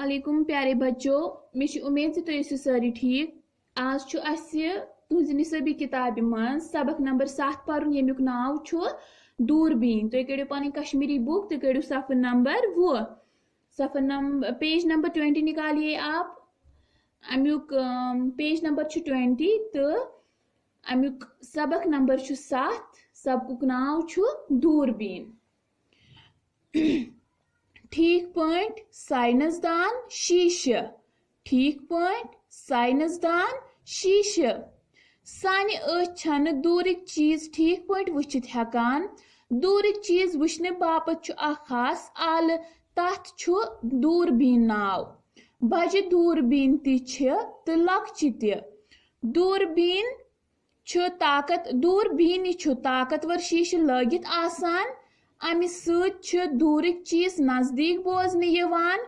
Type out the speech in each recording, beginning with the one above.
अस्सलामुअलैकुम प्यारे बच्चों। मुझे उम्मीद से तुम सारी ठीक। आज तुहज निसबी किताब मं सबक नंबर 7 पर्न यमुक नाव दूरबीन। तुम कड़ो पन कश्मीरी बुक तो कड़ो सफ़र नंबर 20, सफ़र नंबर पेज नंबर 20 निकालिए आप। अमुक पेज नंबर 20 तो अमुक सबक नंबर 7। सबक नाव दूरबीन। ठीक पॉइंट साइंसदान शीशे, ठीक पॉइंट साइंसदान शीशे। सानि अच दूरिक चीज ठीक पॉइंट वुचित हेकान। दूरिक चीज वुचने बापत खास आल, तथ दूरबीन नाव। बजे दूरबीन तो लक्चि ते। दूरबीन दूरबीन ताकतवर शीशे लगित आसान। अमि सत दूरिक चीज नजदीक बोजने यवान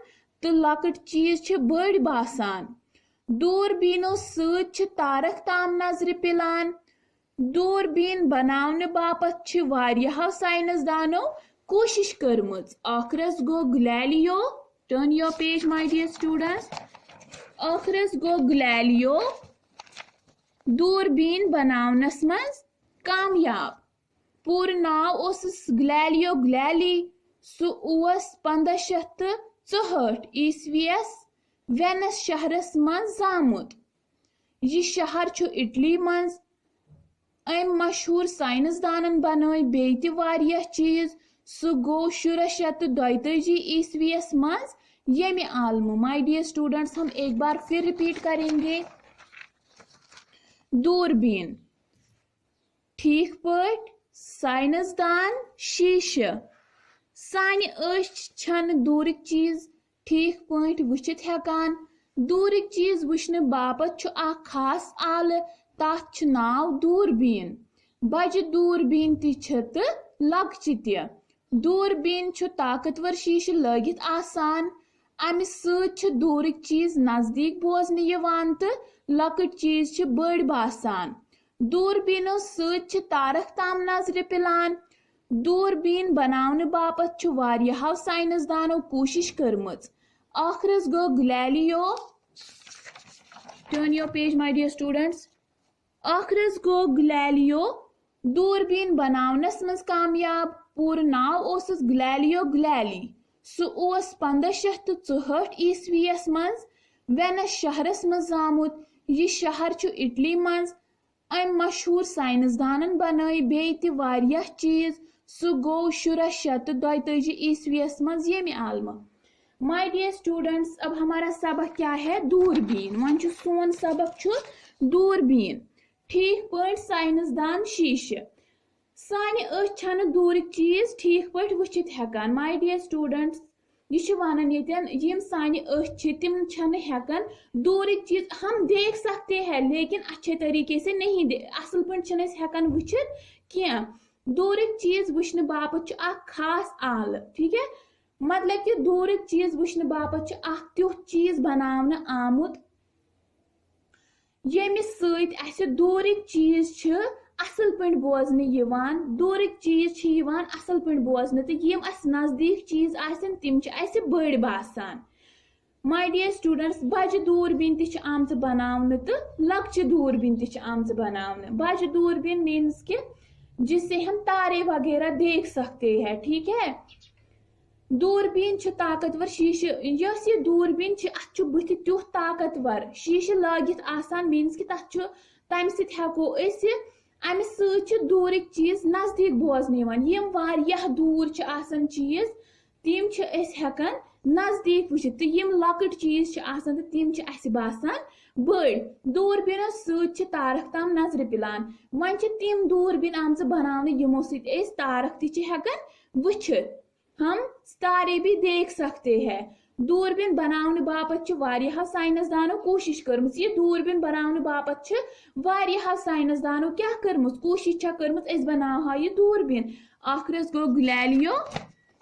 तो लकट चीज बड़ बासान। दूरबीनों सत तारक ताम नजर पिलान। दूरबीन बनावने बापत वारियाहो साइंसदानों कोशिश करमज। आखरस गो Galileo. Turn your page my dear students. आखरस गो गैलीलियो दूरबीन बनावनस मज कामयाब। पूर नाव गैलीलियो गैली। सह 1564 ईस्वीस वेनिस शहरस मज जामुत। यह शहर इटली मज। अम मशहूर साइंसदानन बनाई बेय ते वारिया चीज। सह गो 1642 ईस्वीस मज येमे आलम। माय डियर स्टूडेंट्स, हम एक बार फिर रिपीट करेंगे। दूरबीन ठीक पॉइंट साइंसदान शीशे। सानि अच दूरिक चीज ठीक पॉइंट वुचित हेकान। दूरिक चीज वुचने बापत खास आल, तथ नाव दूरबीन। बजे दूरबीन तो लक्चि ते। दूरबीन ताकतवर शीशे लगित आसान। अमि सत दूरिक चीज नजदीक बोजने यवान तो लकट चीज बड़ बासान। दूरबीनों सत तारक ताम नजर पिलान। दूरबीन बनावने बापत वारियाहो साइंसदानों कोशिश करमज। आखरस गो Galileo. Turn your page my dear students. आखरस गो गैलीलियो दूरबीन बनावनस मज कामयाब। पूर नाव गैलीलियो गैली। सह 1564 ईस्वीस मज वेनिस शहरस मज जामुत। यह शहर इटली मज। अम मशहूर साइंसदानन बनाई बेय ते वारिया चीज। सह गो 1642 ईस्वीस मज येमे आलम। माय डियर स्टूडेंट्स, अब हमारा सबक क्या है? दूरबीन। वन सोन सबक दूरबीन ठीक पॉइंट साइंसदान शीशे। सानि अच दूरिक चीज ठीक पॉइंट वुचित हेकान। माय डियर स्टूडेंट्स, यह वनान यम सानि अच तिम हेकान दूरिक चीज हम देख सकते हैं लेकिन अच्छे तरीके से नहीं असल पे हेकान वुचित क्या। दूरिक चीज वुचने बापत खास आल। ठीक है, मतलब कि दूरिक चीज वुचने बापत तुथ चीज बनावने आमुत येमि सत दूरिक चीज असल पे बोजने यवान। दूरिक चीज असल पे बोजने तो यम नजदीक चीज आसन तिम बड़ बासान। माय डियर स्टूडेंट्स, बजे दूरबीन ति आमच बनावने तो लक्चि दूरबीन ति आमच बनावने। बजे दूरबीन मीन्स कि जिससे हम तारे वगैरह देख सकते हैं। ठीक है, दूरबीन ताकतवर शीशे। यस ये दूरबीन अत बुथ तुथ ताकतवर शीशे लगित आसान मीन्स कि तम सको अमि सत दूरिक चीज नजदीक बोजने यवान। यम वारियाह दूर आसान चीज तिम हेकान नजदीक वुचित। तो यम लकट चीज आसान तो तिम बासान बड़। दूरबीनों सत तारक ताम नजर पिलान। वन तिम दूरबीन आमच बनावने यमो सत तारक ति हेकान वुचित। हम तारे भी देख सकते हैं। दूरबीन बनावने बापत वारियाहो साइंसदानों कोशिश करमज। ये दूरबीन बनावने बापत वारियाहो साइंसदानों क्या करमज कोशिश करमज अस बनावहा ये दूरबीन। आखरस गो गैलीलियो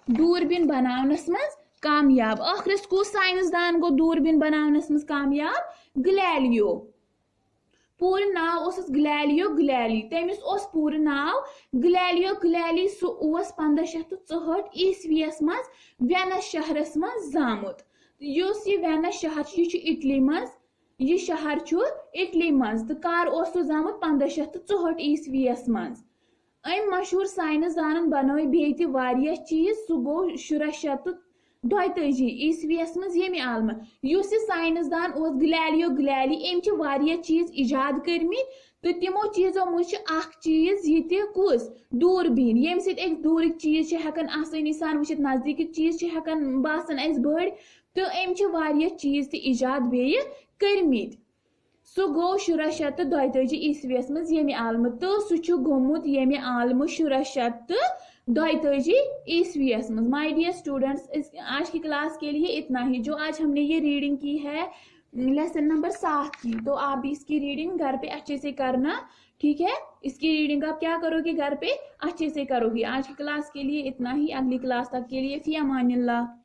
दूरबीन बनावनस मज कामयाब। आखरस को साइंसदान गो दूरबीन बनावनस मज कामयाब? गैलीलियो। पूर नाव गैलीलियो गैली। तमिस पूर नाव गैलीलियो गैली। सह 1564 ईस्वीस मज वेनिस शहरस मज जामुत। युस ये वेनिस शहर यह इटली मज, यह शहर इटली मज तो कर जामुत 1564 ईस्वीयस मज। अम मशहूर साइंसदान बनोय बेहि वारिया चीज, सह गो 1642 ईस्वीयस मज ये आलम। युस साइंसदान गैलीलियो गैलीली अम वारिया चीज इजाद करमित तो तिमो चीजों मज चीज ये कुस दूरबीन ये एक दूरिक चीज हेकान आसानी सान वुचित, नजदीक चीज हेकान बासान अस बड़ तो अम वारिया चीज ते इजाद बेय करमित। सह गो 1642 ईस्वीयस मज ये आलम तो सह गोमुत ये आलम 1642 ईस्वीयस मज। माय डियर स्टूडेंट्स, आज की क्लास के लिए इतना ही। जो आज हमने ये रीडिंग की है लेसन नंबर 7 की, तो आप भी इसकी रीडिंग घर पे अच्छे से करना, ठीक है। इसकी रीडिंग आप क्या करोगे, घर पे अच्छे से करोगे। आज की क्लास के लिए इतना ही, अगली क्लास तक के लिए फी अमानिल्लाह।